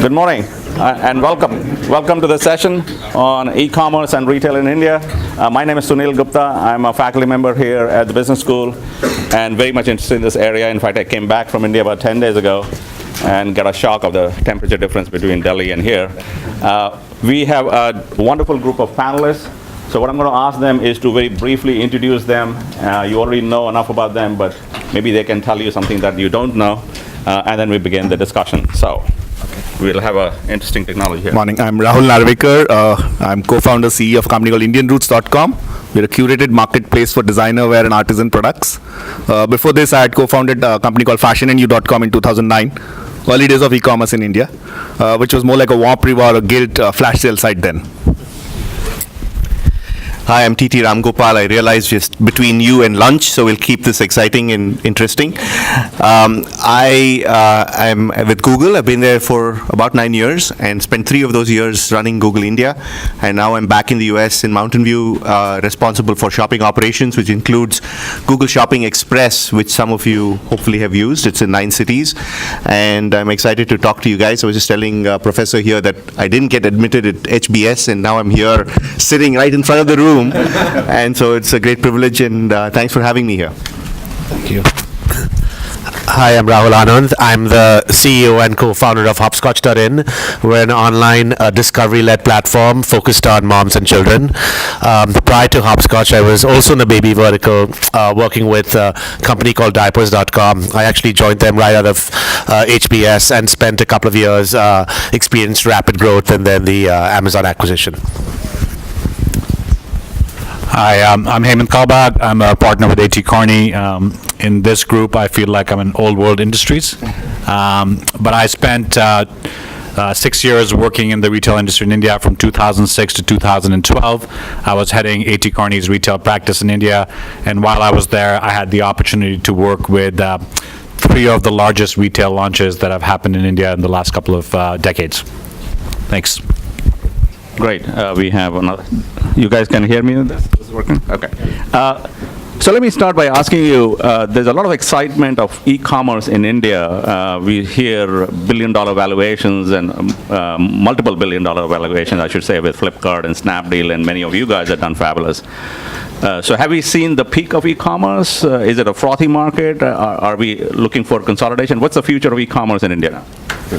Good morning and welcome. Welcome to the session on e-commerce and retail in India. My name is Sunil Gupta. I'm a faculty member here at the business school and very much interested in this area. In fact, I came back from India about 10 days ago and got a shock of the temperature difference between Delhi and here. We have a wonderful group of panelists. So what I'm going to ask them is to very briefly introduce them. You already know enough about them, but maybe they can tell you something that you don't know, and then we begin the discussion. So we'll have an interesting technology here. Morning, I'm Rahul Narvekar. I'm co-founder, CEO of a company called IndianRoots.com. We're a curated marketplace for designer wear and artisan products. Before this, I had co-founded a company called FashionandYou.com in 2009. Early days of e-commerce in India, which was more like a Warp-Riva or a Guild flash sale site then. Hi, I'm TT Ramgopal. I realized just between you and lunch, so we'll keep this exciting and interesting. I am with Google. I've been there for about 9 years and spent 3 of those years running Google India. And now I'm back in the US in Mountain View, responsible for shopping operations, which includes Google Shopping Express, which some of you hopefully have used. It's in 9 cities. And I'm excited to talk to you guys. I was just telling Professor here that I didn't get admitted at HBS, and now I'm here sitting right in front of the room. And so it's a great privilege, and thanks for having me here. Thank you. Hi, I'm Rahul Anand. I'm the CEO and co-founder of Hopscotch.in. We're an online discovery-led platform focused on moms and children. Prior to Hopscotch, I was also in the baby vertical, working with a company called Diapers.com. I actually joined them right out of HBS and spent a couple of years, experienced rapid growth and then the Amazon acquisition. Hi, I'm Hemant Kalbag. I'm a partner with A.T. Kearney. In this group, I feel like I'm in old world industries. But I spent 6 years working in the retail industry in India from 2006 to 2012. I was heading A.T. Kearney's retail practice in India. And while I was there, I had the opportunity to work with 3 of the largest retail launches that have happened in India in the last couple of decades. Thanks. Great. We have another. You guys can hear me? This is working? Okay. So let me start by asking you, there's a lot of excitement of e-commerce in India. We hear billion-dollar valuations and multiple billion-dollar valuations, I should say, with Flipkart and Snapdeal, and many of you guys have done fabulous. So have we seen the peak of e-commerce? Is it a frothy market? Are we looking for consolidation? What's the future of e-commerce in India now?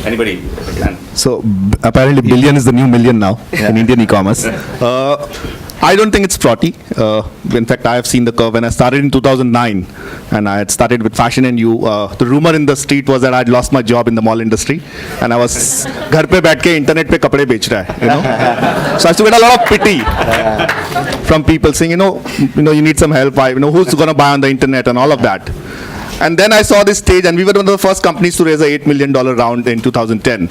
Anybody can? So apparently billion is the new million now in Indian e-commerce. I don't think it's frothy. In fact, I have seen the curve. When I started in 2009, and I had started with Fashion and You, the rumor in the street was that I'd lost my job in the mall industry, and I was घर पे बैठ के internet पे कपड़े बेच रहा है, you know. So I used to get a lot of pity from people saying, you know, you need some help. Who's going to buy on the internet and all of that. And then I saw this stage, and we were one of the first companies to raise a $8 million round in 2010,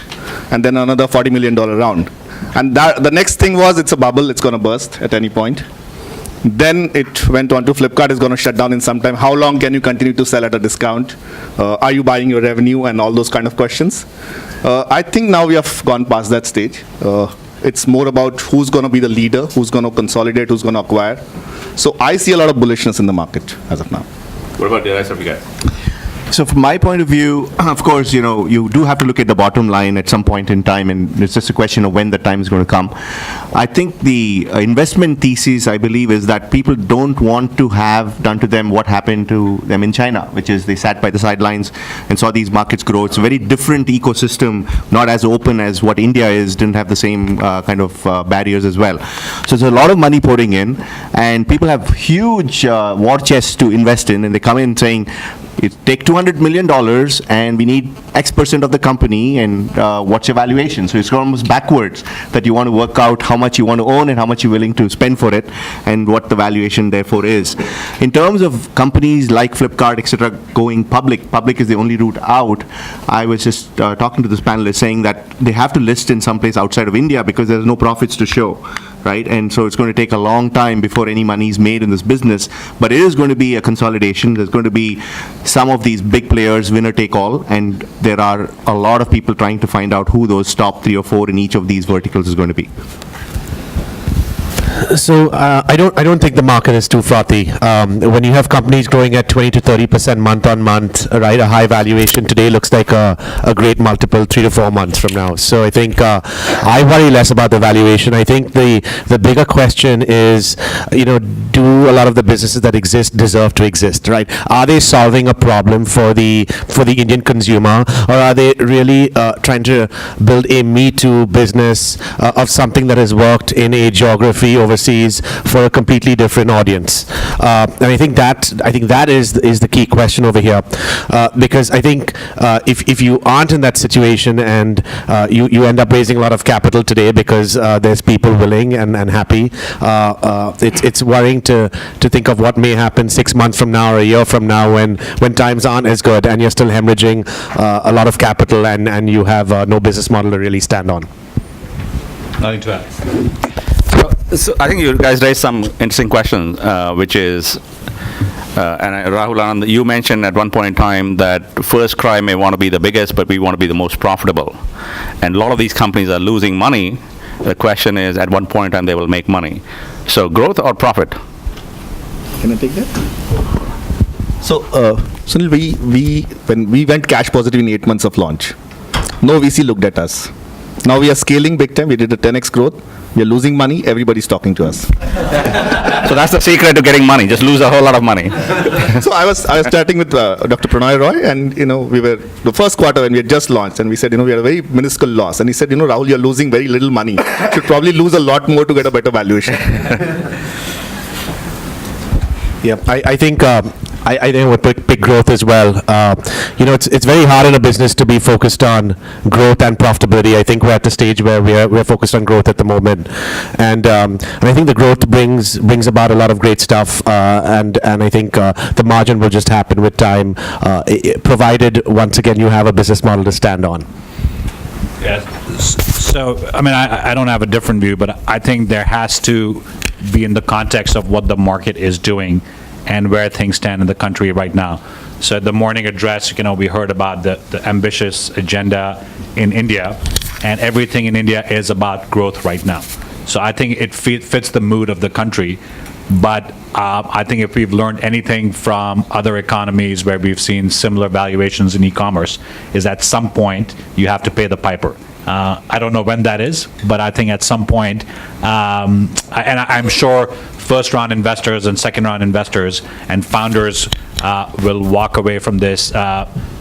and then another $40 million round. And the next thing was, it's a bubble, it's going to burst at any point. Then it went on to Flipkart is going to shut down in some time. How long can you continue to sell at a discount? Are you buying your revenue, and all those kind of questions? I think now we have gone past that stage. It's more about who's going to be the leader, who's going to consolidate, who's going to acquire. So I see a lot of bullishness in the market as of now. What about the rest of you guys? So from my point of view, of course, you do have to look at the bottom line at some point in time, and it's just a question of when the time is going to come. I think the investment thesis, I believe, is that people don't want to have done to them what happened to them in China, which is they sat by the sidelines and saw these markets grow. It's a very different ecosystem, not as open as what India is, didn't have the same kind of barriers as well. So there's a lot of money pouring in, and people have huge war chests to invest in, and they come in saying, take $200 million and we need X% of the company, and what's your valuation? So it's almost backwards that you want to work out how much you want to own and how much you're willing to spend for it and what the valuation therefore is. In terms of companies like Flipkart, etc., going public is the only route out. I was just talking to this panelist saying that they have to list in some place outside of India because there's no profits to show. Right? And so it's going to take a long time before any money is made in this business. But it is going to be a consolidation. There's going to be some of these big players, winner take all, and there are a lot of people trying to find out who those top 3 or 4 in each of these verticals is going to be. So I don't think the market is too frothy. When you have companies growing at 20 to 30% month on month, right? A high valuation today looks like a great multiple 3 to 4 months from now. So I think I worry less about the valuation. I think the bigger question is, do a lot of the businesses that exist deserve to exist, right? Are they solving a problem for the Indian consumer, or are they really trying to build a Me Too business of something that has worked in a geography overseas for a completely different audience? And I think that is the key question over here, because I think if you aren't in that situation and you end up raising a lot of capital today because there's people willing and happy, it's worrying to think of what may happen 6 months from now or a year from now when times aren't as good and you're still hemorrhaging a lot of capital and you have no business model to really stand on. Nothing to add. So I think you guys raised some interesting questions, which is, and Rahul Anand, you mentioned at one point in time that FirstCry may want to be the biggest, but we want to be the most profitable. And a lot of these companies are losing money. The question is, at one point in time, they will make money. So growth or profit? Can I take that? So, Sunil, when we went cash positive in 8 months of launch, no VC looked at us. Now we are scaling big time. We did a 10x growth. We are losing money. Everybody's talking to us. So that's the secret to getting money. Just lose a whole lot of money. So I was chatting with Dr. Pranay Roy, and we were the first quarter when we had just launched, and we said we had a very minuscule loss, and he said, Rahul, you're losing very little money. Should probably lose a lot more to get a better valuation. Yeah, I think with big growth as well, it's very hard in a business to be focused on growth and profitability. I think we're at the stage where we're focused on growth at the moment, and I think the growth brings about a lot of great stuff, and I think the margin will just happen with time, provided once again you have a business model to stand on. Yes. So, I mean, I don't have a different view, but I think there has to be in the context of what the market is doing and where things stand in the country right now. So at the morning address, we heard about the ambitious agenda in India, and everything in India is about growth right now. So I think it fits the mood of the country. But I think if we've learned anything from other economies where we've seen similar valuations in e-commerce, is at some point you have to pay the piper. I don't know when that is, but I think at some point, and I'm sure first-round investors and second-round investors and founders will walk away from this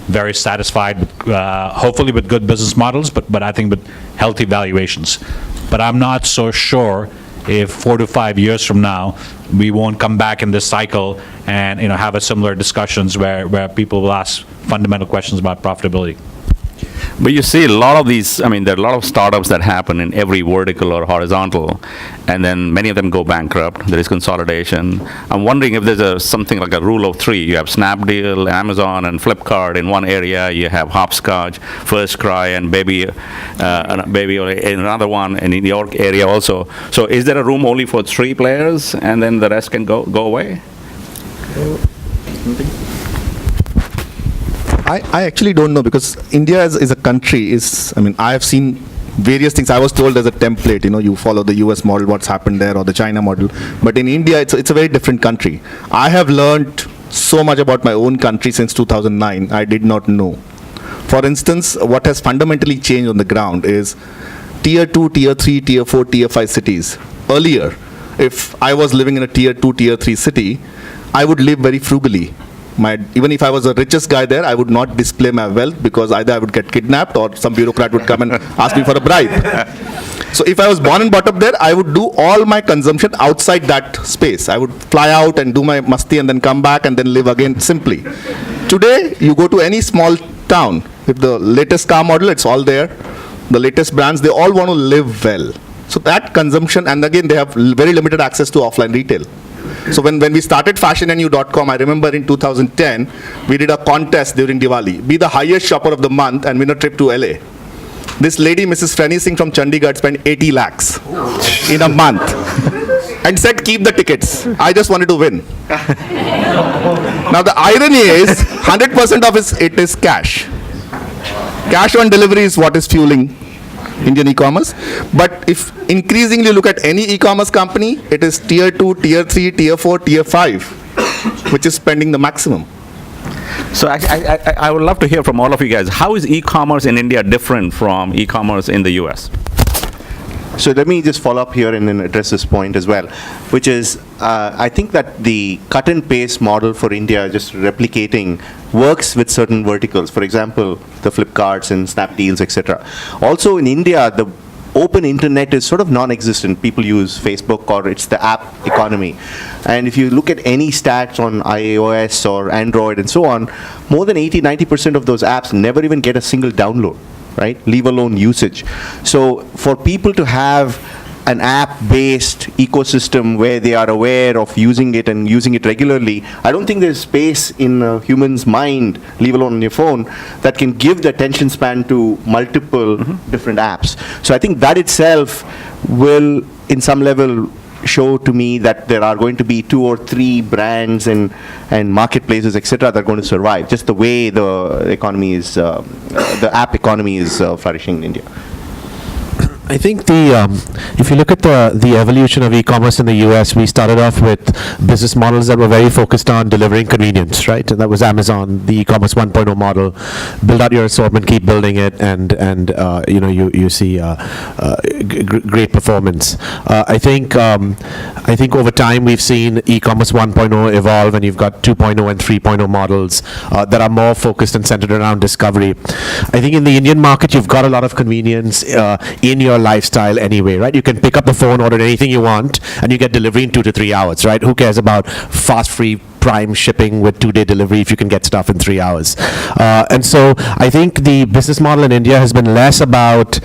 very satisfied, hopefully with good business models, but I think with healthy valuations. But I'm not so sure if 4 to 5 years from now, we won't come back in this cycle and have a similar discussions where people will ask fundamental questions about profitability. But you see a lot of these, there are a lot of startups that happen in every vertical or horizontal, and then many of them go bankrupt. There is consolidation. I'm wondering if there's something like a rule of three. You have Snapdeal, Amazon, and Flipkart in one area. You have Hopscotch, FirstCry, and Baby in another one, and in the York area also. So is there a room only for 3 players, and then the rest can go away? I actually don't know, because India is a country, I have seen various things. I was told as a template, you follow the US model, what's happened there, or the China model. But in India, it's a very different country. I have learned so much about my own country since 2009, I did not know. For instance, what has fundamentally changed on the ground is tier 2, tier 3, tier 4, tier 5 cities. Earlier, if I was living in a tier 2, tier 3 city, I would live very frugally. Even if I was the richest guy there, I would not display my wealth, because either I would get kidnapped or some bureaucrat would come and ask me for a bribe. So if I was born and brought up there, I would do all my consumption outside that space. I would fly out and do my masti and then come back and then live again simply. Today, you go to any small town, with the latest car model, it's all there. The latest brands, they all want to live well. So that consumption, and again, they have very limited access to offline retail. So when we started fashionandyou.com, I remember in 2010, we did a contest during Diwali. Be the highest shopper of the month and win a trip to LA. This lady, Mrs. Frenny Singh from Chandigarh, spent 80 lakhs in a month and said, keep the tickets. I just wanted to win. Now the irony is, 100% of it is cash. Cash on delivery is what is fueling Indian e-commerce. But if increasingly look at any e-commerce company, it is tier 2, tier 3, tier 4, tier 5, which is spending the maximum. So I would love to hear from all of you guys. How is e-commerce in India different from e-commerce in the US? So let me just follow up here and then address this point as well, which is, I think that the cut and paste model for India, just replicating, works with certain verticals. For example, the Flipkarts and Snapdeals, etc. Also in India, the open internet is sort of non-existent. People use Facebook, or it's the app economy. And if you look at any stats on iOS or Android and so on, more than 80-90% of those apps never even get a single download, right? Leave alone usage. So for people to have an app-based ecosystem where they are aware of using it and using it regularly, I don't think there's space in a human's mind, leave alone on your phone, that can give the attention span to multiple different apps. So I think that itself will, in some level, show to me that there are going to be 2 or 3 brands and marketplaces, etc., that are going to survive, just the way the economy is, the app economy is flourishing in India. I think if you look at the evolution of e-commerce in the US, we started off with business models that were very focused on delivering convenience, right? And that was Amazon, the e-commerce 1.0 model. Build out your assortment, keep building it, and you see great performance. I think over time we've seen e-commerce 1.0 evolve, and you've got 2.0 and 3.0 models that are more focused and centered around discovery. I think in the Indian market, you've got a lot of convenience in your lifestyle anyway, right? You can pick up the phone, order anything you want, and you get delivery in 2 to 3 hours, right? Who cares about fast, free, prime shipping with 2-day delivery if you can get stuff in 3 hours? And so I think the business model in India has been less about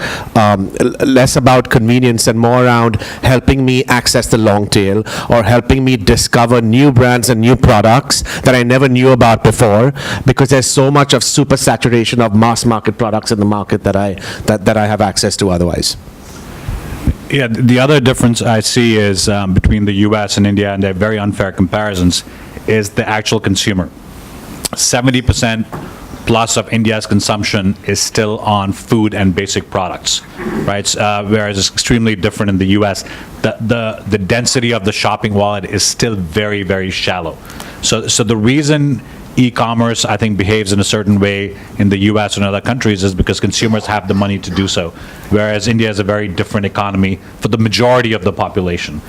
convenience and more around helping me access the long tail, or helping me discover new brands and new products that I never knew about before, because there's so much of super saturation of mass market products in the market that I have access to otherwise. Yeah, the other difference I see is between the US and India, and they're very unfair comparisons, is the actual consumer. 70% plus of India's consumption is still on food and basic products, right? Whereas it's extremely different in the US. The density of the shopping wallet is still very, very shallow. So the reason e-commerce, I think, behaves in a certain way in the US and other countries is because consumers have the money to do so, whereas India is a very different economy for the majority of the population.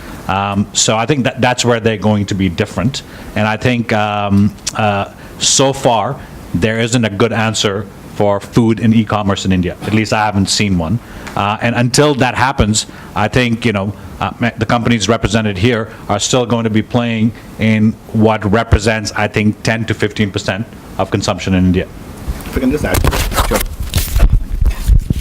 So I think that's where they're going to be different. And I think so far, there isn't a good answer for food in e-commerce in India. At least I haven't seen one. And until that happens, I think, the companies represented here are still going to be playing in what represents, I think, 10 to 15% of consumption in India. If I can just add to that. Sure.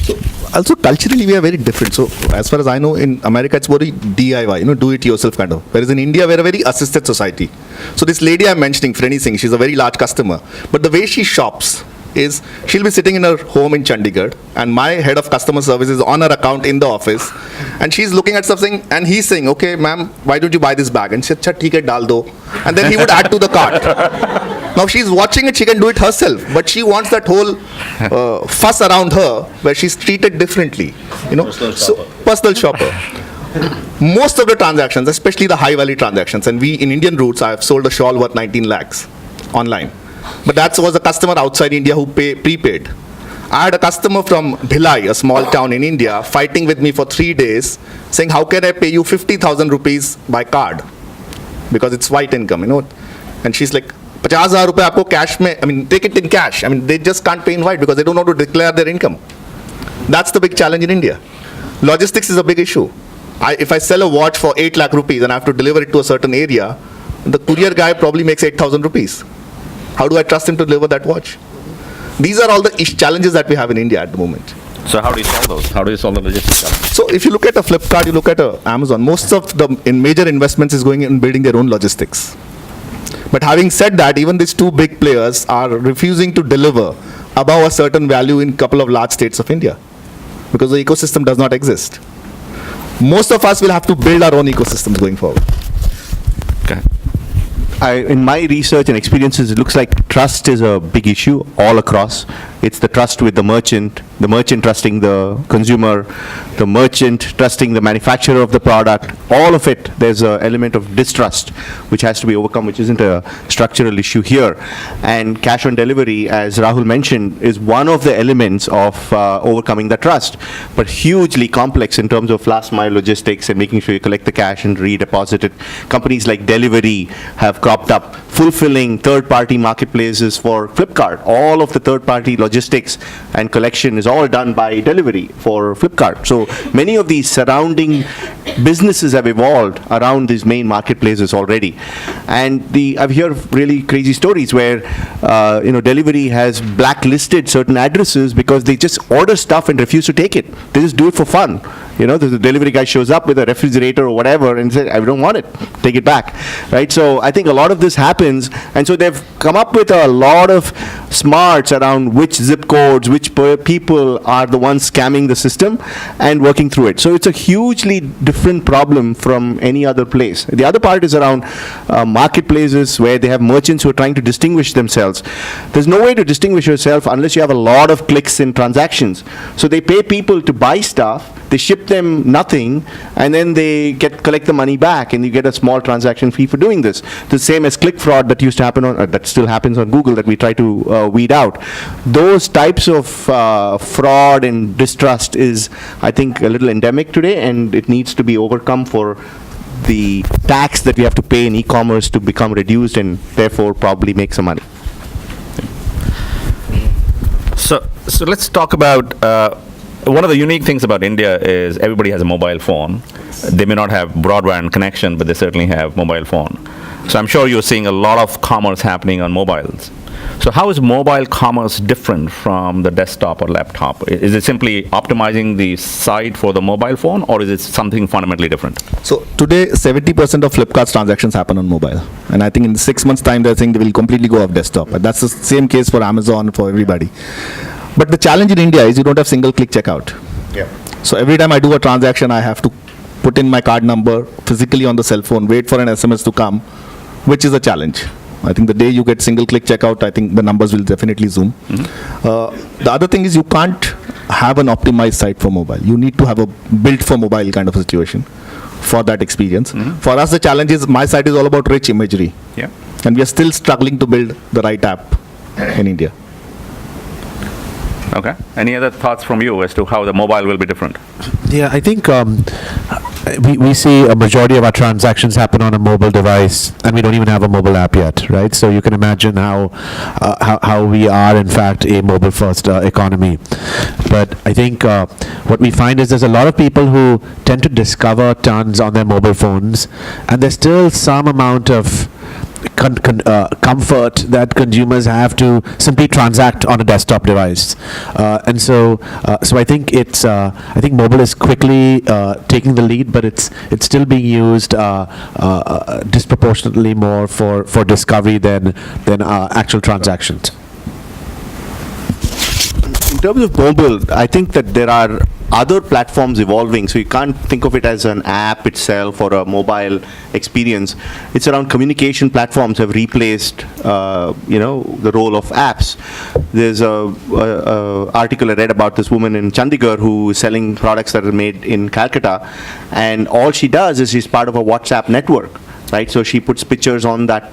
So also culturally we are very different. So as far as I know, in America it's very DIY, do it yourself kind of. Whereas in India we're a very assisted society. So this lady I'm mentioning, Frenny Singh, she's a very large customer. But the way she shops is she'll be sitting in her home in Chandigarh, and my head of customer service is on her account in the office, and she's looking at something, and he's saying, okay, ma'am, why don't you buy this bag? And she said, "Achha, theek hai, dal do." And then he would add to the cart. Now she's watching it, she can do it herself, but she wants that whole fuss around her where she's treated differently. Personal shopper. Most of the transactions, especially the high value transactions, and we in Indian roots, I have sold a shawl worth 19 lakhs online. But that was a customer outside India who prepaid. I had a customer from Bhilai, a small town in India, fighting with me for 3 days, saying, how can I pay you 50,000 rupees by card? Because it's white income, And she's like, 50,000 rupees aapko cash mein, take it in cash. They just can't pay in white because they don't know how to declare their income. That's the big challenge in India. Logistics is a big issue. If I sell a watch for 8 lakh rupees and I have to deliver it to a certain area, the courier guy probably makes 8,000 rupees. How do I trust him to deliver that watch? These are all the challenges that we have in India at the moment. So how do you solve those? How do you solve the logistics challenge? So if you look at a Flipkart, you look at a Amazon, most of the major investments is going in building their own logistics. But having said that, even these 2 big players are refusing to deliver above a certain value in a couple of large states of India because the ecosystem does not exist. Most of us will have to build our own ecosystems going forward. Okay. In my research and experiences, it looks like trust is a big issue all across. It's the trust with the merchant, the merchant trusting the consumer, the merchant trusting the manufacturer of the product, all of it, there's an element of distrust which has to be overcome, which isn't a structural issue here. And cash on delivery, as Rahul mentioned, is one of the elements of overcoming the trust, but hugely complex in terms of last mile logistics and making sure you collect the cash and redeposit it. Companies like Delivery have cropped up, fulfilling third-party marketplaces for Flipkart. All of the third-party logistics and collection is all done by Delivery for Flipkart. So many of these surrounding businesses have evolved around these main marketplaces already. And I've heard really crazy stories where, Delivery has blacklisted certain addresses because they just order stuff and refuse to take it. They just do it for fun. The delivery guy shows up with a refrigerator or whatever and says, I don't want it, take it back, right? So I think a lot of this happens, and so they've come up with a lot of smarts around which zip codes, which people are the ones scamming the system and working through it. So it's a hugely different problem from any other place. The other part is around marketplaces where they have merchants who are trying to distinguish themselves. There's no way to distinguish yourself unless you have a lot of clicks and transactions. So they pay people to buy stuff, they ship them nothing, and then they collect the money back, and you get a small transaction fee for doing this. The same as click fraud that used to happen that still happens on Google that we try to weed out. Those types of fraud and distrust is, I think, a little endemic today, and it needs to be overcome for the tax that we have to pay in e-commerce to become reduced and therefore probably make some money. So let's talk about one of the unique things about India is everybody has a mobile phone. They may not have broadband connection, but they certainly have mobile phone. So I'm sure you're seeing a lot of commerce happening on mobiles. So how is mobile commerce different from the desktop or laptop? Is it simply optimizing the site for the mobile phone, or is it something fundamentally different? So today, 70% of Flipkart's transactions happen on mobile. And I think in 6 months' time, they're saying they will completely go off desktop. And that's the same case for Amazon, for everybody. But the challenge in India is you don't have single-click checkout. Yeah. So every time I do a transaction, I have to put in my card number physically on the cell phone, wait for an SMS to come, which is a challenge. I think the day you get single-click checkout, I think the numbers will definitely zoom. The other thing is you can't have an optimized site for mobile. You need to have a built-for-mobile kind of a situation for that experience. For us, the challenge is my site is all about rich imagery. Yeah. And we are still struggling to build the right app in India. Okay. Any other thoughts from you as to how the mobile will be different? Yeah, I think we see a majority of our transactions happen on a mobile device, and we don't even have a mobile app yet, right? So you can imagine how we are, in fact, a mobile-first economy. But I think what we find is there's a lot of people who tend to discover tons on their mobile phones, and there's still some amount of comfort that consumers have to simply transact on a desktop device, and so I think I think mobile is quickly taking the lead, but it's still being used disproportionately more for discovery than actual transactions. In terms of mobile, I think that there are other platforms evolving, so you can't think of it as an app itself or a mobile experience. It's around communication platforms have replaced, the role of apps. There's a article I read about this woman in Chandigarh who is selling products that are made in Calcutta, and all she does is she's part of a WhatsApp network, right? So she puts pictures on that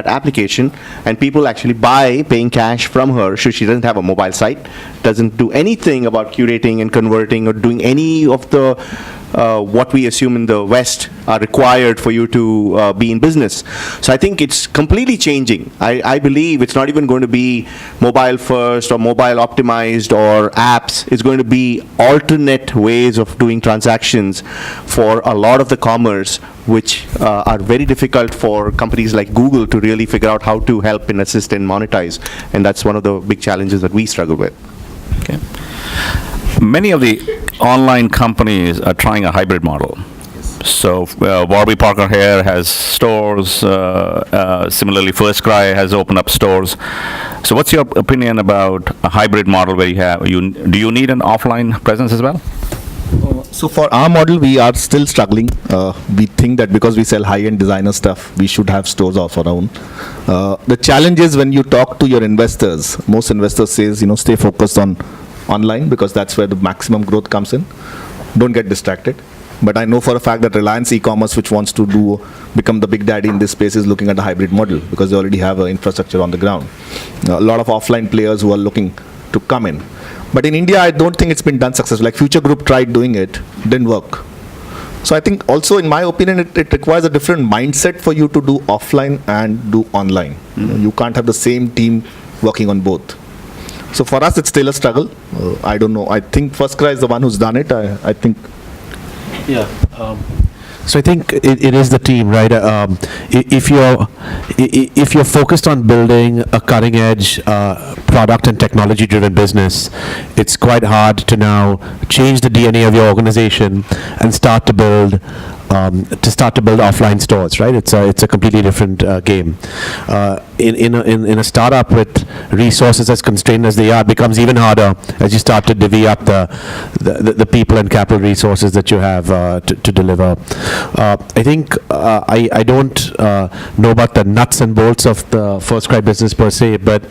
application, and people actually buy paying cash from her. So she doesn't have a mobile site, doesn't do anything about curating and converting or doing any of the what we assume in the West are required for you to be in business. So I think it's completely changing. I believe it's not even going to be mobile first or mobile optimized or apps. It's going to be alternate ways of doing transactions for a lot of the commerce, which are very difficult for companies like Google to really figure out how to help and assist and monetize. And that's one of the big challenges that we struggle with. Okay. Many of the online companies are trying a hybrid model. So Warby Parker here has stores. Similarly, FirstCry has opened up stores. So what's your opinion about a hybrid model where do you need an offline presence as well? So for our model, we are still struggling. We think that because we sell high-end designer stuff, we should have stores of our own. The challenge is when you talk to your investors, most investors says, stay focused on online because that's where the maximum growth comes in. Don't get distracted. But I know for a fact that Reliance e-commerce, which wants to become the big daddy in this space, is looking at a hybrid model because they already have an infrastructure on the ground. A lot of offline players who are looking to come in. But in India, I don't think it's been done successfully. Like Future Group tried doing it, didn't work. So I think also, in my opinion, it requires a different mindset for you to do offline and do online. You can't have the same team working on both. So for us, it's still a struggle. I don't know. I think FirstCry is the one who's done it. I think. Yeah. So I think it is the team, right? If you're focused on building a cutting edge product and technology driven business, it's quite hard to now change the DNA of your organization and start to build offline stores, right? It's a completely different game. In a startup with resources as constrained as they are, it becomes even harder as you start to divvy up the people and capital resources that you have to deliver. I think I don't know about the nuts and bolts of the FirstCry business per se, but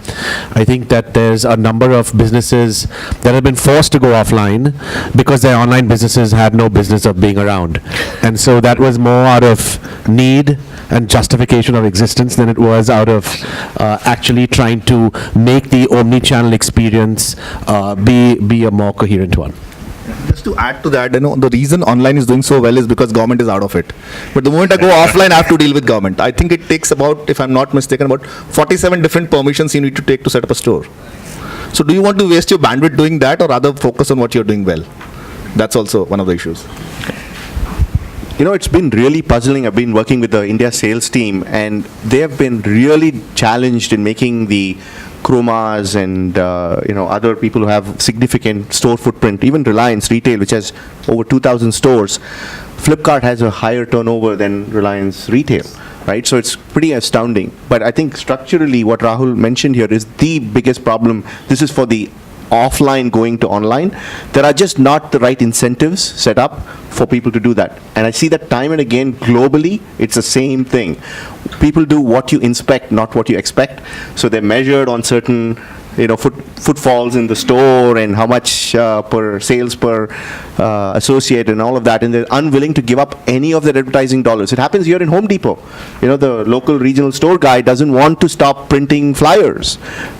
I think that there's a number of businesses that have been forced to go offline because their online businesses had no business of being around. And so that was more out of need and justification of existence than it was out of actually trying to make the omni-channel experience be a more coherent one. Just to add to that, the reason online is doing so well is because government is out of it. But the moment I go offline, I have to deal with government. I think it takes about, if I'm not mistaken, about 47 different permissions you need to take to set up a store. So do you want to waste your bandwidth doing that, or rather focus on what you're doing well? That's also one of the issues. It's been really puzzling. I've been working with the India sales team, and they have been really challenged in making the Chromas and other people who have significant store footprint, even Reliance Retail, which has over 2,000 stores. Flipkart has a higher turnover than Reliance Retail, right? So it's pretty astounding. But I think structurally what Rahul mentioned here is the biggest problem. This is for the offline going to online. There are just not the right incentives set up for people to do that. And I see that time and again globally, it's the same thing. People do what you inspect, not what you expect. So they're measured on certain footfalls in the store and how much per sales per associate and all of that, and they're unwilling to give up any of their advertising dollars. It happens here in Home Depot. The local regional store guy doesn't want to stop printing flyers,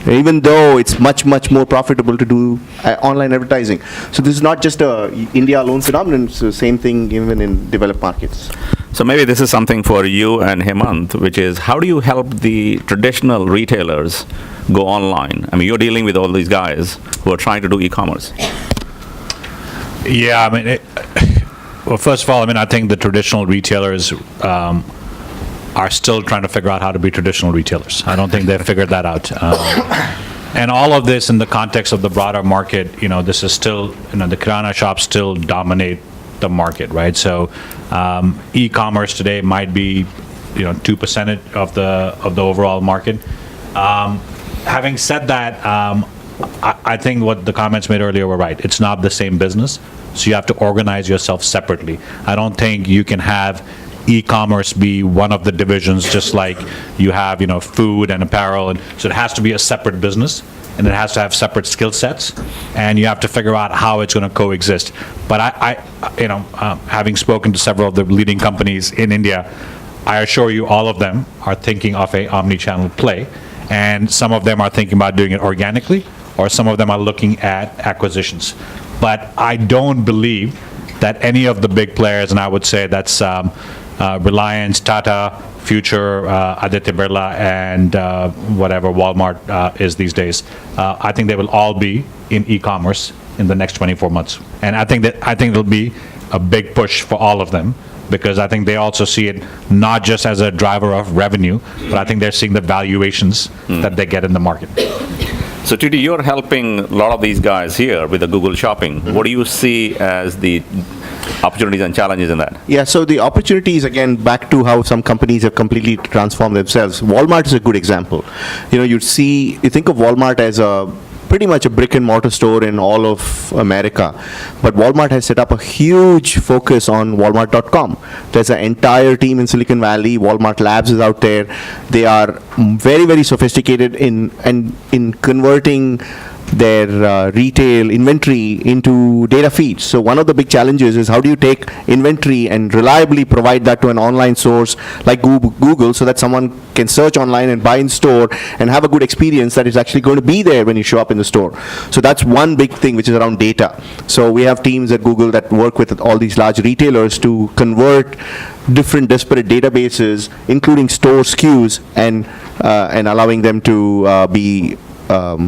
even though it's much, much more profitable to do online advertising. So this is not just a India alone phenomenon, it's the same thing even in developed markets. So maybe this is something for you and Hemant, which is how do you help the traditional retailers go online? I mean, you're dealing with all these guys who are trying to do e-commerce. Yeah, I mean, well, first of all, I think the traditional retailers are still trying to figure out how to be traditional retailers. I don't think they've figured that out. And all of this in the context of the broader market, this is still, the Kirana shops still dominate the market, right? So e-commerce today might be, 2% of the overall market. Having said that, I think what the comments made earlier were right. It's not the same business, so you have to organize yourself separately. I don't think you can have e-commerce be one of the divisions, just like you have, food and apparel, and so it has to be a separate business, and it has to have separate skill sets, and you have to figure out how it's going to coexist. But having spoken to several of the leading companies in India, I assure you all of them are thinking of a omni-channel play, and some of them are thinking about doing it organically, or some of them are looking at acquisitions. But I don't believe that any of the big players, and I would say that's Reliance, Tata, Future, Aditya Birla, and whatever Walmart is these days, I think they will all be in e-commerce in the next 24 months. And I think it'll be a big push for all of them, because I think they also see it not just as a driver of revenue, but I think they're seeing the valuations that they get in the market. So Titi, you're helping a lot of these guys here with the Google Shopping. What do you see as the opportunities and challenges in that? Yeah, so the opportunities, again, back to how some companies have completely transformed themselves. Walmart is a good example. You think of Walmart as pretty much a brick and mortar store in all of America. But Walmart has set up a huge focus on Walmart.com. There's an entire team in Silicon Valley. Walmart Labs is out there. They are very, very sophisticated in converting their retail inventory into data feeds. So one of the big challenges is how do you take inventory and reliably provide that to an online source like Google so that someone can search online and buy in store and have a good experience that is actually going to be there when you show up in the store. So that's one big thing, which is around data. So we have teams at Google that work with all these large retailers to convert different disparate databases, including store SKUs, and allowing them to be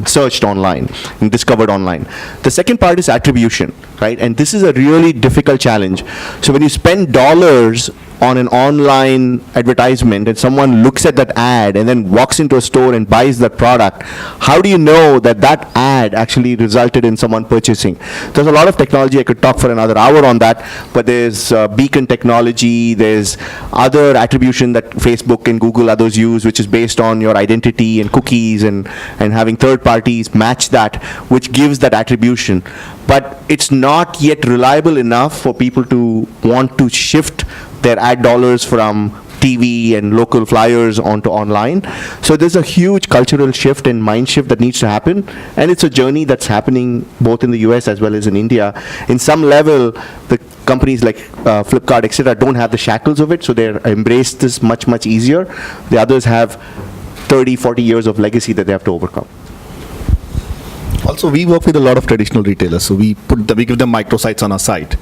searched online and discovered online. The second part is attribution, right? And this is a really difficult challenge. So when you spend dollars on an online advertisement and someone looks at that ad and then walks into a store and buys that product, how do you know that that ad actually resulted in someone purchasing? There's a lot of technology. I could talk for another hour on that, but there's beacon technology, there's other attribution that Facebook and Google, others use, which is based on your identity and cookies and having third parties match that, which gives that attribution. But it's not yet reliable enough for people to want to shift their ad dollars from TV and local flyers onto online. So there's a huge cultural shift and mind shift that needs to happen, and it's a journey that's happening both in the US as well as in India. In some level, the companies like Flipkart, etc., don't have the shackles of it, so they're embraced this much, much easier. The others have 30, 40 years of legacy that they have to overcome. Also, we work with a lot of traditional retailers, so we give them microsites on our site.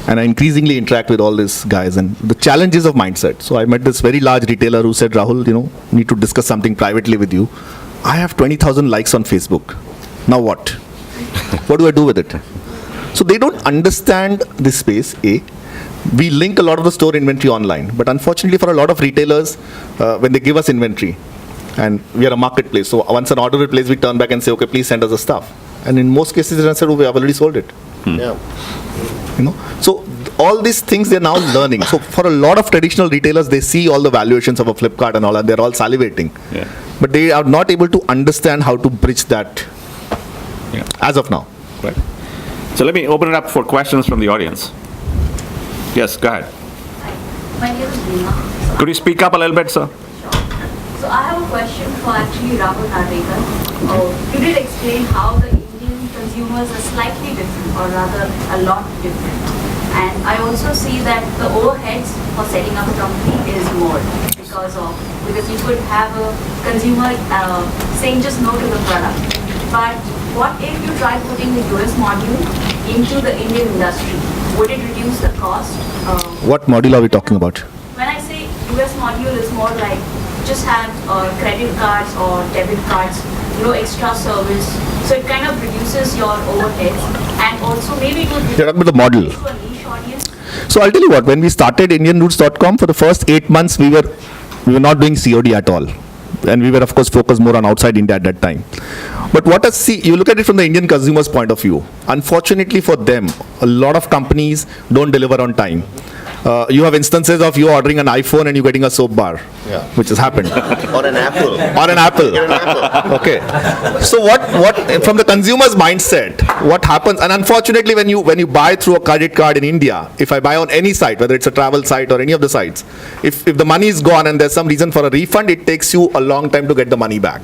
And I increasingly interact with all these guys, and the challenges of mindset. So I met this very large retailer who said, Rahul, need to discuss something privately with you. I have 20,000 likes on Facebook. Now what? What do I do with it? So they don't understand this space, A. We link a lot of the store inventory online, but unfortunately for a lot of retailers, when they give us inventory, and we are a marketplace, so once an order is placed, we turn back and say, okay, please send us the stuff. And in most cases, they said, oh, we have already sold it. Yeah. So all these things they're now learning. So for a lot of traditional retailers, they see all the valuations of a Flipkart and all that, they're all salivating. Yeah. But they are not able to understand how to bridge that as of now. Right. So let me open it up for questions from the audience. Yes, go ahead. My name is Neema. Could you speak up a little bit, sir? So I have a question for actually Rahul Narvekar. You did explain how the Indian consumers are slightly different, or rather a lot different. And I also see that the overheads for setting up a company is more because you could have a consumer saying just no to the product. But what if you try putting the US module into the Indian industry? Would it reduce the cost? What module are we talking about? When I say US module is more like just have credit cards or debit cards, no extra service. So it kind of reduces your overheads, and also maybe it would You're talking about the model. to a niche audience. So I'll tell you what, when we started IndianRoots.com, for the first 8 months, we were not doing COD at all. And we were, of course, focused more on outside India at that time. But you look at it from the Indian consumer's point of view. Unfortunately for them, a lot of companies don't deliver on time. You have instances of you ordering an iPhone and you getting a soap bar, which has happened. Or an apple. Or an apple. Okay. So what from the consumer's mindset, what happens, and unfortunately when you buy through a credit card in India, if I buy on any site, whether it's a travel site or any of the sites, if the money is gone and there's some reason for a refund, it takes you a long time to get the money back.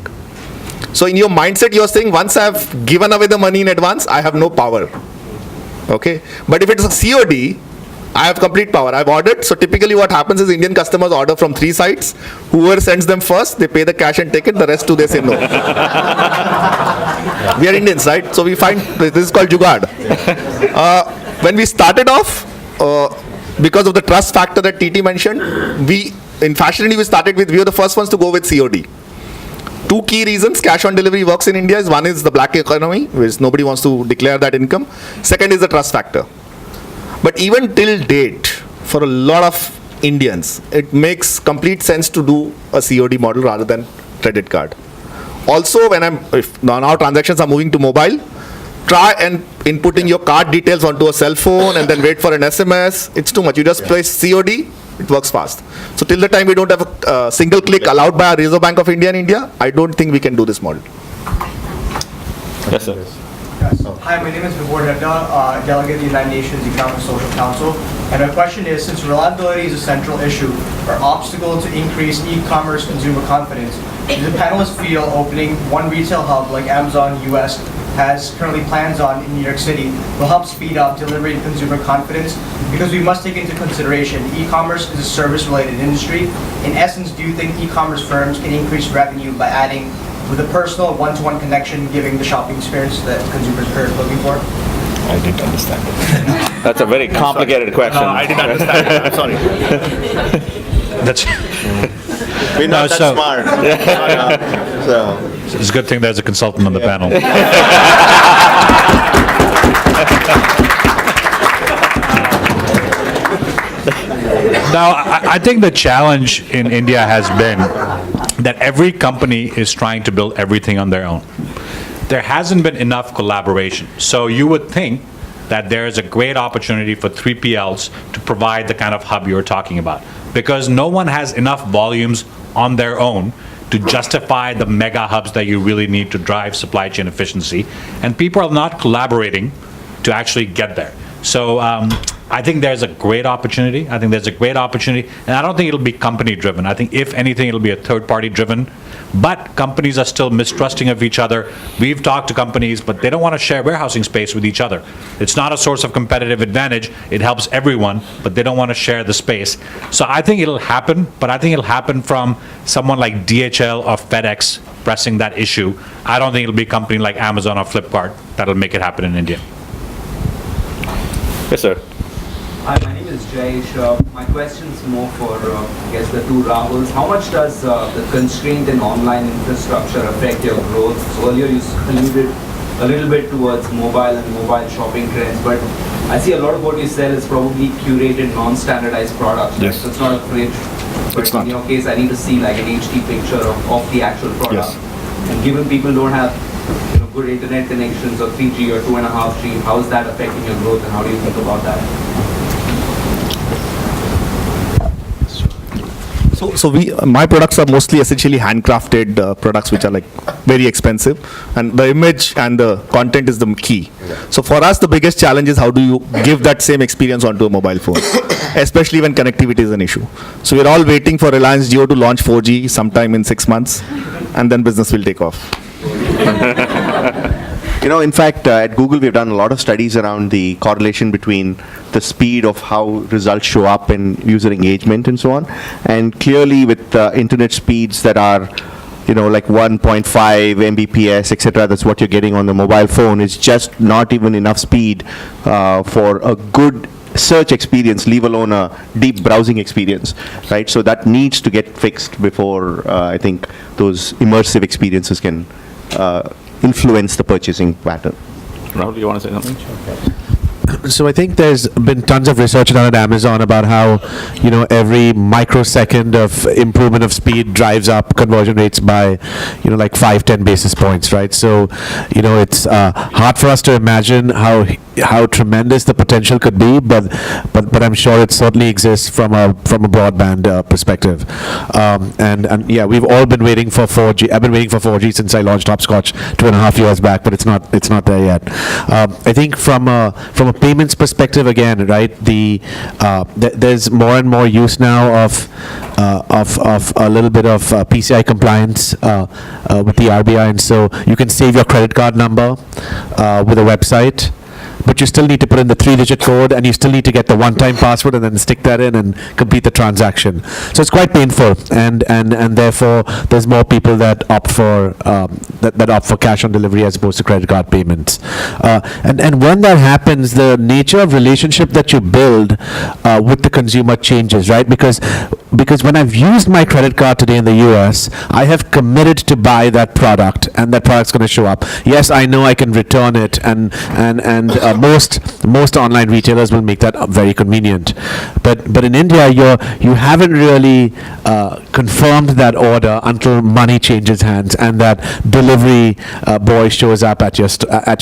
So in your mindset, you're saying, once I've given away the money in advance, I have no power. Okay. But if it's a COD, I have complete power. I've ordered. So typically what happens is Indian customers order from 3 sites. Whoever sends them first, they pay the cash and take it. The rest 2, they say no. We are Indians, right? So we find this is called jugaad. When we started off, because of the trust factor that TT mentioned, in Fashion we started with, we were the first ones to go with COD. 2 key reasons cash on delivery works in India is, one is the black economy, which nobody wants to declare that income. Second is the trust factor. But even till date, for a lot of Indians, it makes complete sense to do a COD model rather than credit card. Also, if now transactions are moving to mobile, try and inputting your card details onto a cell phone and then wait for an SMS. It's too much. You just press COD, it works fast. So till the time we don't have a single click allowed by our Reserve Bank of India in India, I don't think we can do this model. Yes, sir. Hi, my name is Vibhor Nagda, delegate of the United Nations Economic and Social Council. And my question is, since reliability is a central issue or obstacle to increase e-commerce consumer confidence, do the panelists feel opening one retail hub like Amazon US has currently plans on in New York City will help speed up delivery and consumer confidence? Because we must take into consideration e-commerce is a service-related industry. In essence, do you think e-commerce firms can increase revenue by adding with a personal one-to-one connection, giving the shopping experience that consumers are looking for? I didn't understand it. That's a very complicated question. I didn't understand it. I'm sorry. That's, We're No, not that so- smart. So, it's a good thing there's a consultant on the panel. Now, I think the challenge in India has been that every company is trying to build everything on their own. There hasn't been enough collaboration. So you would think that there is a great opportunity for 3PLs to provide the kind of hub you're talking about, because no one has enough volumes on their own to justify the mega hubs that you really need to drive supply chain efficiency, and people are not collaborating to actually get there. So I think there's a great opportunity. I think there's a great opportunity, and I don't think it'll be company-driven. I think if anything, it'll be a third-party driven, but companies are still mistrusting of each other. We've talked to companies, but they don't want to share warehousing space with each other. It's not a source of competitive advantage. It helps everyone, but they don't want to share the space. So I think it'll happen, but I think it'll happen from someone like DHL or FedEx pressing that issue. I don't think it'll be a company like Amazon or Flipkart that'll make it happen in India. Yes, sir. Hi, my name is Jayesh. My question is more for, I guess, the two Rahuls. How much does the constraint in online infrastructure affect your growth? So earlier you alluded a little bit towards mobile and mobile shopping trends, but I see a lot of what you sell is probably curated, non-standardized products. Yes. So it's not a fridge. But It's not. in your case, I need to see like an HD picture of the actual product. Yes. And given people don't have good internet connections or 3G or 2.5G, how is that affecting your growth and how do you think about that? So my products are mostly essentially handcrafted products, which are like very expensive, and the image and the content is the key. So for us, the biggest challenge is how do you give that same experience onto a mobile phone, especially when connectivity is an issue. So we're all waiting for Reliance Jio to launch 4G sometime in 6 months, and then business will take off. in fact, at Google, we've done a lot of studies around the correlation between the speed of how results show up in user engagement and so on. And clearly, with internet speeds that are, like 1.5 Mbps, etc., that's what you're getting on the mobile phone, is just not even enough speed for a good search experience, leave alone a deep browsing experience, right? So that needs to get fixed before I think those immersive experiences can influence the purchasing pattern. Rahul, do you want to say something? So I think there's been tons of research done at Amazon about how, every microsecond of improvement of speed drives up conversion rates by, like 5-10 basis points, right? So, it's hard for us to imagine how tremendous the potential could be, but I'm sure it certainly exists from a broadband perspective. And yeah, we've all been waiting for 4G. I've been waiting for 4G since I launched Hopscotch 2.5 years back, but it's not there yet. I think from a payments perspective, again, right? There's more and more use now of a little bit of PCI compliance with the RBI, and so you can save your credit card number with a website, but you still need to put in the 3-digit code, and you still need to get the one-time password and then stick that in and complete the transaction. So it's quite painful, and therefore there's more people that opt for that opt for cash on delivery as opposed to credit card payments. And when that happens, the nature of relationship that you build with the consumer changes, right? Because when I've used my credit card today in the US, I have committed to buy that product, and that product's going to show up. Yes, I know I can return it, and most online retailers will make that very convenient. But in India, you haven't really confirmed that order until money changes hands and that delivery boy shows up at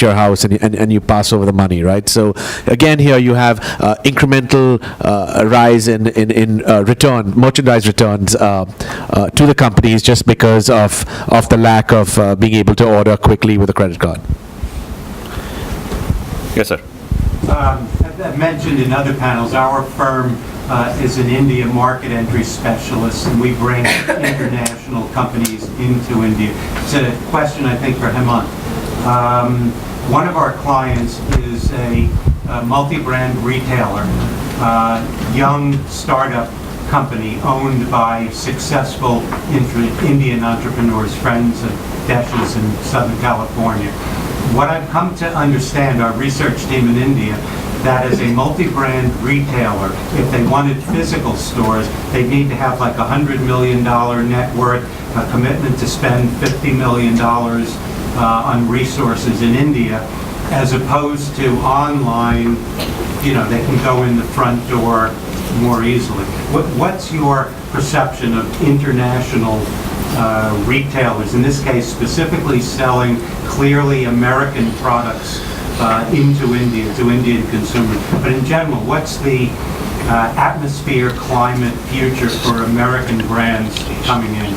your house and you pass over the money, right? So again, here you have incremental rise in merchandise returns to the companies just because of the lack of being able to order quickly with a credit card. Yes, sir. I've mentioned in other panels, our firm is an India market entry specialist, and we bring international companies into India. It's a question, I think, for Hemant. One of our clients is a multi-brand retailer, young startup company owned by successful Indian entrepreneurs, friends of Desh's in Southern California. What I've come to understand, our research team in India, that as a multi-brand retailer, if they wanted physical stores, they'd need to have like $100 million net worth, a commitment to spend $50 million on resources in India, as opposed to online, you know, they can go in the front door more easily. What's your perception of international retailers, in this case specifically selling clearly American products into India, to Indian consumers? But in general, what's the atmosphere, climate, future for American brands coming in?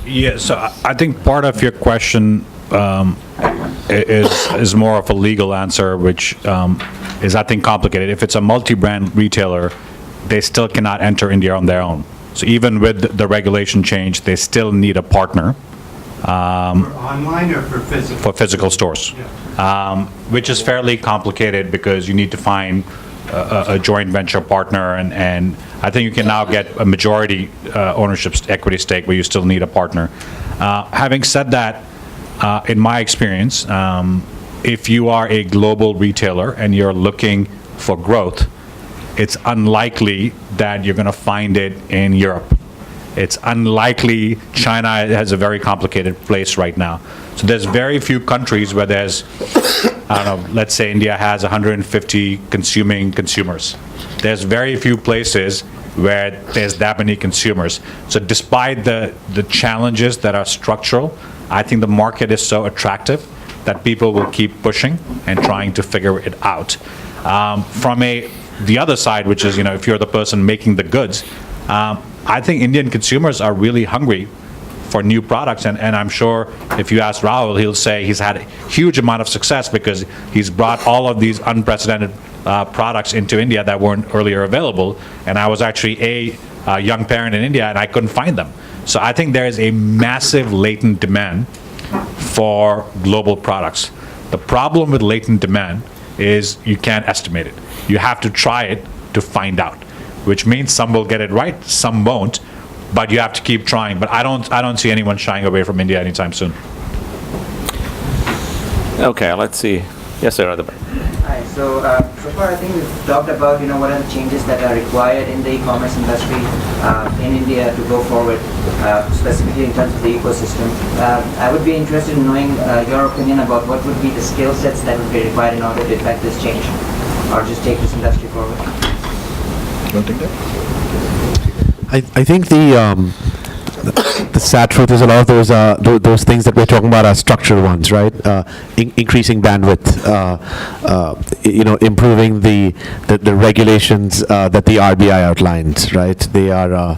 Yeah, so I think part of your question is more of a legal answer, which is, I think, complicated. If it's a multi-brand retailer, they still cannot enter India on their own. So even with the regulation change, they still need a partner. For online or for physical? For physical stores, which is fairly complicated because you need to find a joint venture partner, and I think you can now get a majority ownership equity stake, but you still need a partner. Having said that, in my experience, if you are a global retailer and you're looking for growth, it's unlikely that you're going to find it in Europe. It's unlikely. China has a very complicated place right now. So there's very few countries where there's, I don't know, let's say India has 150 consumers. There's very few places where there's that many consumers. So despite the challenges that are structural, I think the market is so attractive that people will keep pushing and trying to figure it out. From the other side, which is, you know, if you're the person making the goods, I think Indian consumers are really hungry for new products, and I'm sure if you ask Rahul, he'll say he's had a huge amount of success because he's brought all of these unprecedented products into India that weren't earlier available, and I was actually a young parent in India and I couldn't find them. So I think there is a massive latent demand for global products. The problem with latent demand is you can't estimate it. You have to try it to find out, which means some will get it right, some won't, but you have to keep trying. But I don't see anyone shying away from India anytime soon. Okay, let's see. Yes, sir, at the back. Hi. So far I think we've talked about, you know, what are the changes that are required in the e-commerce industry in India to go forward, specifically in terms of the ecosystem. I would be interested in knowing your opinion about what would be the skill sets that would be required in order to effect this change, or just take this industry forward. Don't think that? I think the sad truth is a lot of those things that we're talking about are structural ones, right? Increasing bandwidth, you know, improving the regulations that the RBI outlines, right? They are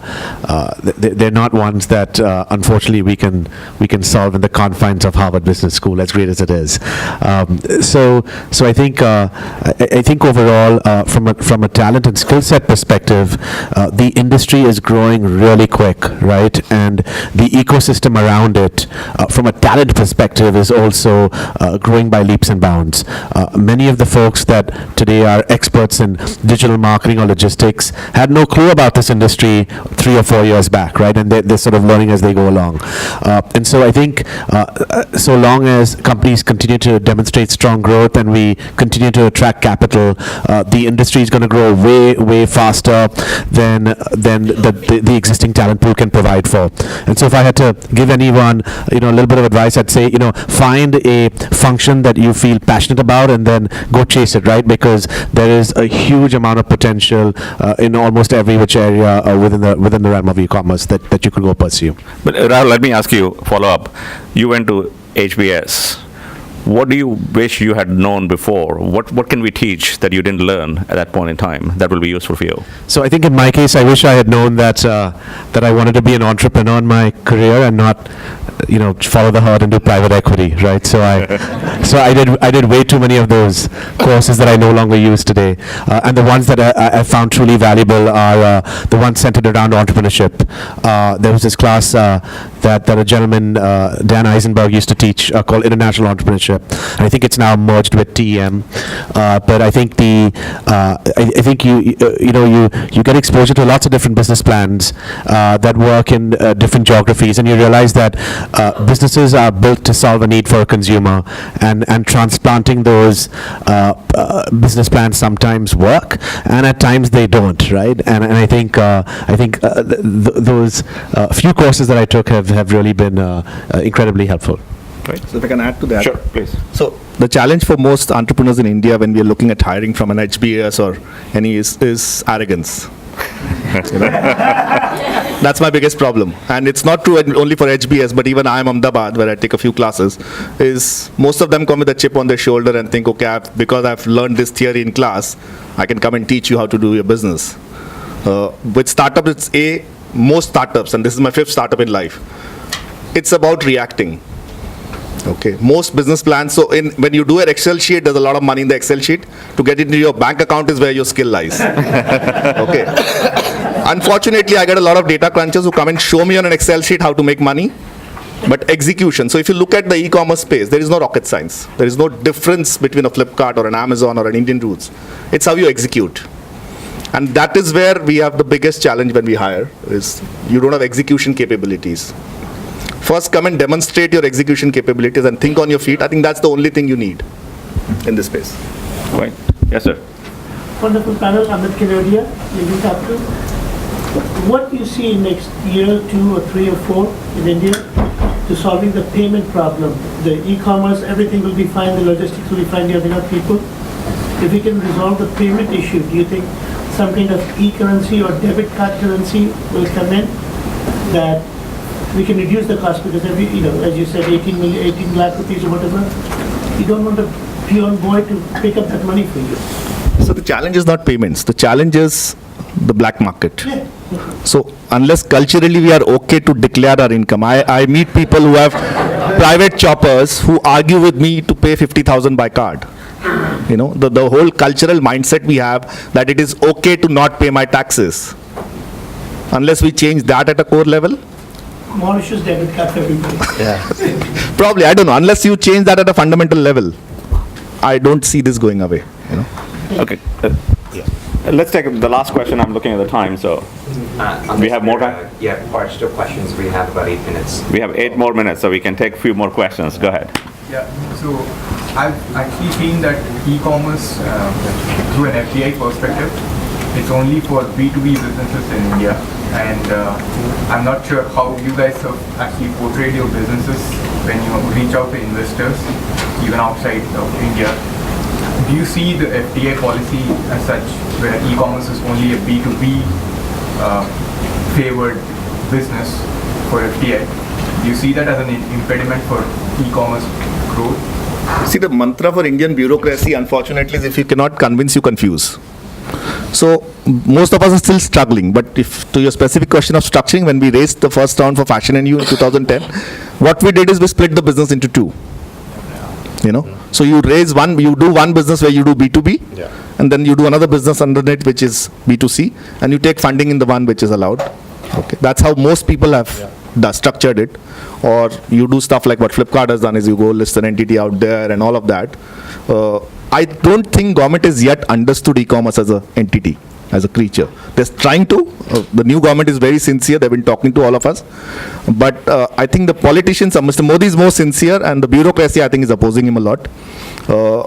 they're not ones that unfortunately we can solve in the confines of Harvard Business School, as great as it is. So I think overall, from a talent and skill set perspective, the industry is growing really quick, right? And the ecosystem around it, from a talent perspective, is also growing by leaps and bounds. Many of the folks that today are experts in digital marketing or logistics had no clue about this industry 3 or 4 years back, right? And they're sort of learning as they go along. And so I think so long as companies continue to demonstrate strong growth and we continue to attract capital, the industry is going to grow way faster than the existing talent pool can provide for. And so if I had to give anyone, you know, a little bit of advice, I'd say, you know, find a function that you feel passionate about and then go chase it, right? Because there is a huge amount of potential in almost every which area within the realm of e-commerce that you could go pursue. But Rahul, let me ask you follow up. You went to HBS. What do you wish you had known before? What can we teach that you didn't learn at that point in time that will be useful for you? So I think in my case, I wish I had known that I wanted to be an entrepreneur in my career and not, you know, follow the herd and do private equity, right? So I did way too many of those courses that I no longer use today, and the ones that I found truly valuable are the ones centered around entrepreneurship. There was this class that a gentleman, Dan Eisenberg, used to teach called International Entrepreneurship. And I think it's now merged with TEM. But I think I think you get exposure to lots of different business plans that work in different geographies, and you realize that businesses are built to solve a need for a consumer, and transplanting those business plans sometimes work, and at times they don't, right? And I think those few courses that I took have really been incredibly helpful. So if I can add to that. Sure, please. So the challenge for most entrepreneurs in India when we are looking at hiring from an HBS or any is arrogance. You know? That's my biggest problem. And it's not true only for HBS, but even IIM Ahmedabad, where I take a few classes, is most of them come with a chip on their shoulder and think, okay, because I've learned this theory in class, I can come and teach you how to do your business. With startup, most startups, and this is my 5th startup in life, it's about reacting. Okay, most business plans, so when you do an Excel sheet, there's a lot of money in the Excel sheet. To get into your bank account is where your skill lies. Okay. Unfortunately, I get a lot of data crunchers who come and show me on an Excel sheet how to make money, but execution. So if you look at the e-commerce space, there is no rocket science. There is no difference between a Flipkart or an Amazon or an Indian Roots. It's how you execute. And that is where we have the biggest challenge when we hire, is you don't have execution capabilities. First, come and demonstrate your execution capabilities and think on your feet. I think that's the only thing you need in this space. Right. Yes, sir. Wonderful panel, Amit Kinodia, Indian Capital. What do you see in next year, 2 or 3 or 4 in India to solving the payment problem? The e-commerce, everything will be fine, the logistics will be fine, you have enough people. If we can resolve the payment issue, do you think some kind of e-currency or debit card currency will come in that we can reduce the cost? Because as you said, 18 lakh rupees or whatever, you don't want a peon boy to pick up that money for you. So the challenge is not payments. The challenge is the black market. Yeah. So unless culturally we are okay to declare our income, I meet people who have private choppers who argue with me to pay 50,000 by card. You know, the whole cultural mindset we have that it is okay to not pay my taxes. Unless we change that at a core level, Mauritius debit card for everybody. probably, I don't know, unless you change that at a fundamental level, I don't see this going away, you know. Okay. Let's take the last question. I'm looking at the time, so we have more time? Yeah, partial questions. We have about 8 minutes. We have 8 more minutes, so we can take a few more questions. Go ahead. Yeah, so I've actually seen that e-commerce through an FDI perspective, it's only for B2B businesses in India, and I'm not sure how you guys have actually portrayed your businesses when you reach out to investors, even outside of India. Do you see the FDI policy as such, where e-commerce is only a B2B favored business for FDI? Do you see that as an impediment for e-commerce growth? See, the mantra for Indian bureaucracy, unfortunately, is if you cannot convince, you confuse. So most of us are still struggling. But if to your specific question of structuring, when we raised the first round for Fashion & You in 2010, what we did is we split the business into 2. You know, so you do one business where you do B2B, and then you do another business under it which is B2C, and you take funding in the one which is allowed. Okay, that's how most people have structured it. Or you do stuff like what Flipkart has done, is you go list an entity out there and all of that. I don't think government has yet understood e-commerce as an entity, as a creature. They're trying to. The new government is very sincere. They've been talking to all of us. But I think the politicians, Mr. Modi is more sincere, and the bureaucracy, I think, is opposing him a lot.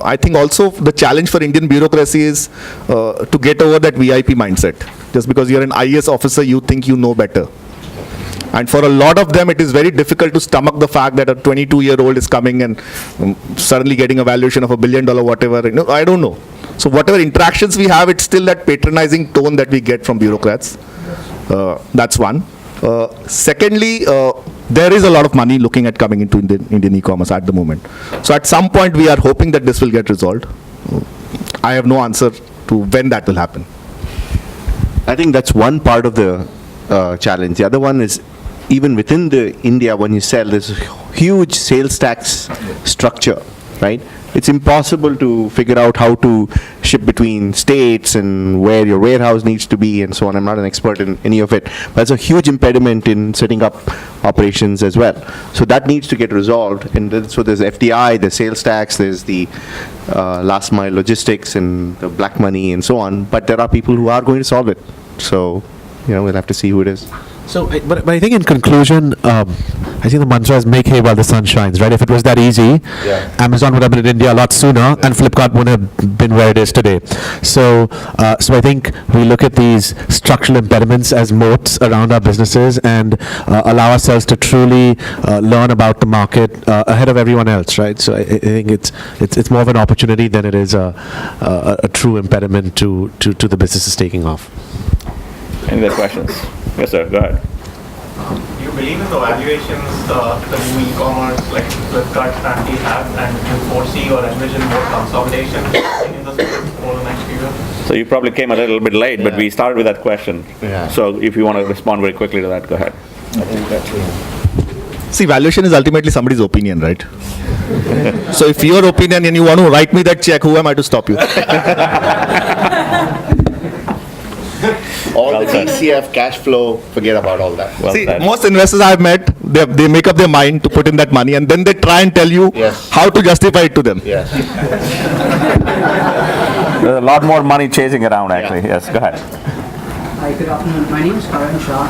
I think also the challenge for Indian bureaucracy is to get over that VIP mindset. Just because you're an IAS officer, you think you know better. And for a lot of them, it is very difficult to stomach the fact that a 22-year-old is coming and suddenly getting a valuation of $1 billion, whatever. You know, I don't know. So whatever interactions we have, it's still that patronizing tone that we get from bureaucrats. That's one. Secondly, there is a lot of money looking at coming into Indian e-commerce at the moment. So at some point, we are hoping that this will get resolved. I have no answer to when that will happen. I think that's one part of the challenge. The other one is, even within the India, when you sell, there's a huge sales tax structure, right? It's impossible to figure out how to share ship between states and where your warehouse needs to be and so on. I'm not an expert in any of it, but it's a huge impediment in setting up operations as well. So that needs to get resolved. And so there's FDI, there's sales tax, there's the last mile logistics and the black money and so on. But there are people who are going to solve it. So, we'll have to see who it is. So, but I think in conclusion, I think the mantra is make hay while the sun shines, right? If it was that easy, Amazon would have been in India a lot sooner, and Flipkart wouldn't have been where it is today. So, so I think we look at these structural impediments as moats around our businesses and allow ourselves to truly learn about the market ahead of everyone else, right? So I think it's more of an opportunity than it is a true impediment to the businesses taking off. Any other questions? Yes, sir. Go ahead. Do you believe in the valuations the new e-commerce like Flipkart currently have, and do you foresee or envision more consolidation in the space over the next few years? So you probably came a little bit late, but we started with that question. Yeah. So if you want to respond very quickly to that, go ahead. I think that's See, valuation is ultimately somebody's opinion, right? So if your opinion and you want to write me that check, who am I to stop you? All the DCF, cash flow, forget about all that. See, most investors I've met, they make up their mind to put in that money and then they try and tell you how to justify it to them. Yes. There's a lot more money chasing around, actually. Yes, go ahead. Hi, good afternoon. My name is Karan Shah.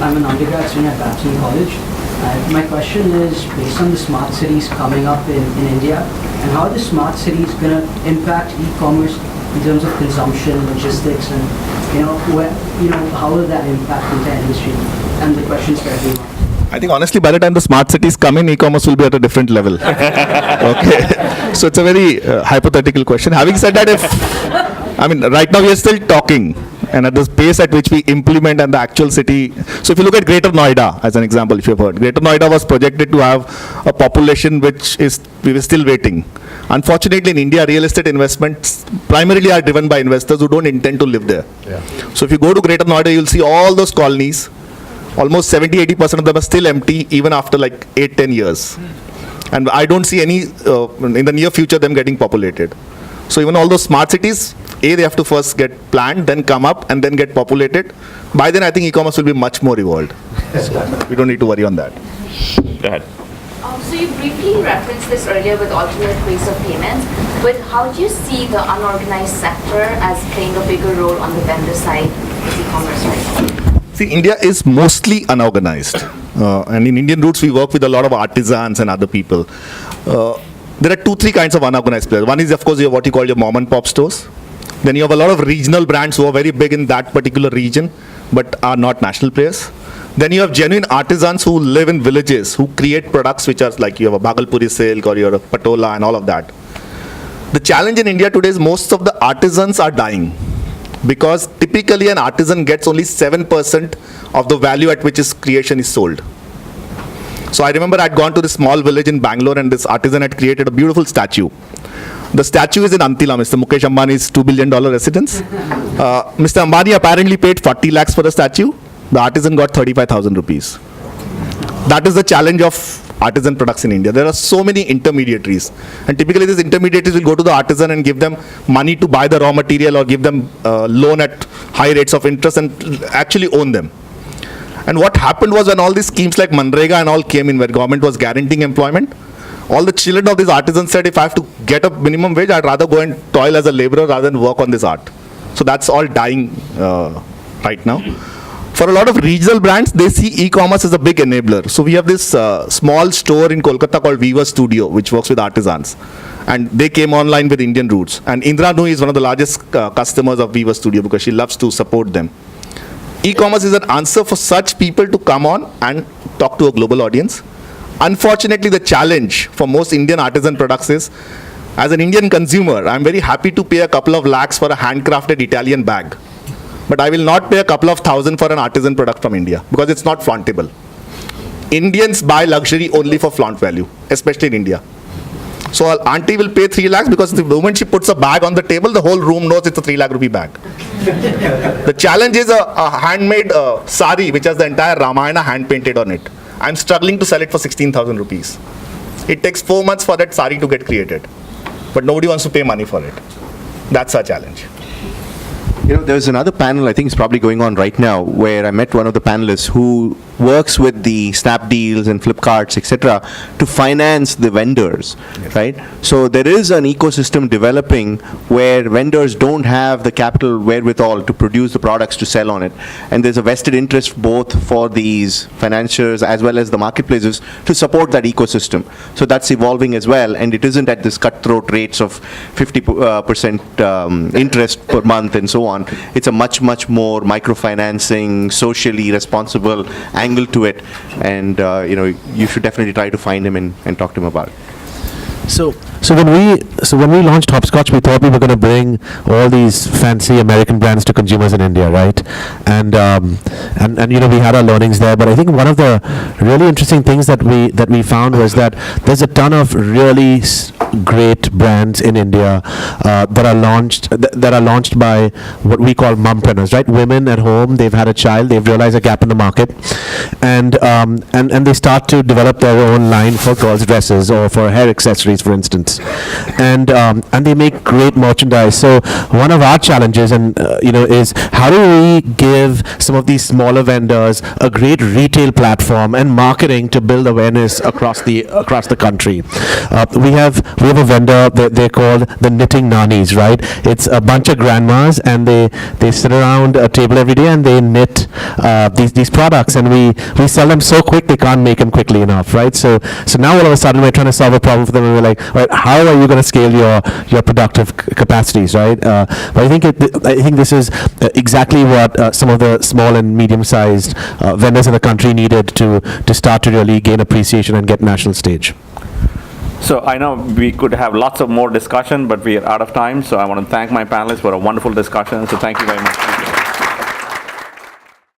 I'm an undergrad student at Babson College. My question is based on the smart cities coming up in India, and how are the smart cities going to impact e-commerce in terms of consumption, logistics, and how will that impact the industry? And the questions for everyone. I think honestly, by the time the smart cities come in, e-commerce will be at a different level. Okay, so it's a very hypothetical question. Having said that, right now we are still talking, and at the pace at which we implement and the actual city. So if you look at Greater Noida as an example, if you've heard, Greater Noida was projected to have a population we were still waiting. Unfortunately, in India, real estate investments primarily are driven by investors who don't intend to live there. Yeah. So if you go to Greater Noida, you'll see all those colonies. Almost 70-80% of them are still empty even after like 8-10 years. And I don't see any, in the near future, them getting populated. So even all those smart cities, they have to first get planned, then come up, and then get populated. By then, I think e-commerce will be much more evolved. So we don't need to worry on that. Go ahead. So you briefly referenced this earlier with alternate ways of payments, but how do you see the unorganized sector as playing a bigger role on the vendor side of e-commerce right now? See, India is mostly unorganized. And in Indian Roots, we work with a lot of artisans and other people. There are 2-3 kinds of unorganized players. One is, of course, what you call your mom and pop stores. Then you have a lot of regional brands who are very big in that particular region, but are not national players. Then you have genuine artisans who live in villages, who create products which are like you have a Bhagalpuri silk or your patola and all of that. The challenge in India today is most of the artisans are dying, because typically an artisan gets only 7% of the value at which his creation is sold. So I remember I'd gone to this small village in Bangalore and this artisan had created a beautiful statue. The statue is in Antila, Mr. Mukesh Ambani's $2 billion residence. Mr. Ambani apparently paid 40 lakhs for the statue. The artisan got 35,000 rupees. That is the challenge of artisan products in India. There are so many intermediaries. And typically these intermediaries will go to the artisan and give them money to buy the raw material or give them loan at high rates of interest and actually own them. And what happened was when all these schemes like Manrega and all came in where government was guaranteeing employment, all the children of these artisans said, if I have to get a minimum wage, I'd rather go and toil as a laborer rather than work on this art. So that's all dying right now. For a lot of regional brands, they see e-commerce as a big enabler. So we have this small store in Kolkata called Weaver Studio, which works with artisans. And they came online with Indian Roots. And Indra Nui is one of the largest customers of Weaver Studio because she loves to support them. E-commerce is an answer for such people to come on and talk to a global audience. Unfortunately, the challenge for most Indian artisan products is, as an Indian consumer, I'm very happy to pay a couple of lakhs for a handcrafted Italian bag. But I will not pay a couple of thousand for an artisan product from India because it's not flauntable. Indians buy luxury only for flaunt value, especially in India. So our auntie will pay 3 lakhs because the moment she puts a bag on the table, the whole room knows it's a 3 lakh rupee bag. The challenge is a handmade sari, which has the entire Ramayana hand painted on it. I'm struggling to sell it for 16,000 rupees. It takes 4 months for that sari to get created. But nobody wants to pay money for it. That's our challenge. You know, there's another panel, I think it's probably going on right now, where I met one of the panelists who works with the Snapdeals and Flipkarts, etc., to finance the vendors, right? So there is an ecosystem developing where vendors don't have the capital wherewithal to produce the products to sell on it. And there's a vested interest both for these financiers as well as the marketplaces to support that ecosystem. So that's evolving as well, and it isn't at this cutthroat rates of 50% interest per month and so on. It's a much, much more microfinancing, socially responsible angle to it, and you know, you should definitely try to find him and talk to him about it. So when we launched Hopscotch, we thought we were going to bring all these fancy American brands to consumers in India, right? And you know, we had our learnings there. But I think one of the really interesting things that we found was that there's a ton of really great brands in India that are launched by what we call mompreneurs, right? Women at home, they've had a child, they've realized a gap in the market, and they start to develop their own line for girls' dresses or for hair accessories, for instance, and they make great merchandise. So one of our challenges, is how do we give some of these smaller vendors a great retail platform and marketing to build awareness across the country. We have a vendor that they're called the Knitting Nanis, right? It's a bunch of grandmas, and they sit around a table every day and they knit these products, and we sell them so quick they can't make them quickly enough, right? So now all of a sudden we're trying to solve a problem for them, and we're like, all right, how are you going to scale your productive capacities, right? But I think this is exactly what some of the small and medium-sized vendors in the country needed to start to really gain appreciation and get national stage. So I know we could have lots of more discussion, but we are out of time. So I want to thank my panelists for a wonderful discussion. So thank you very much.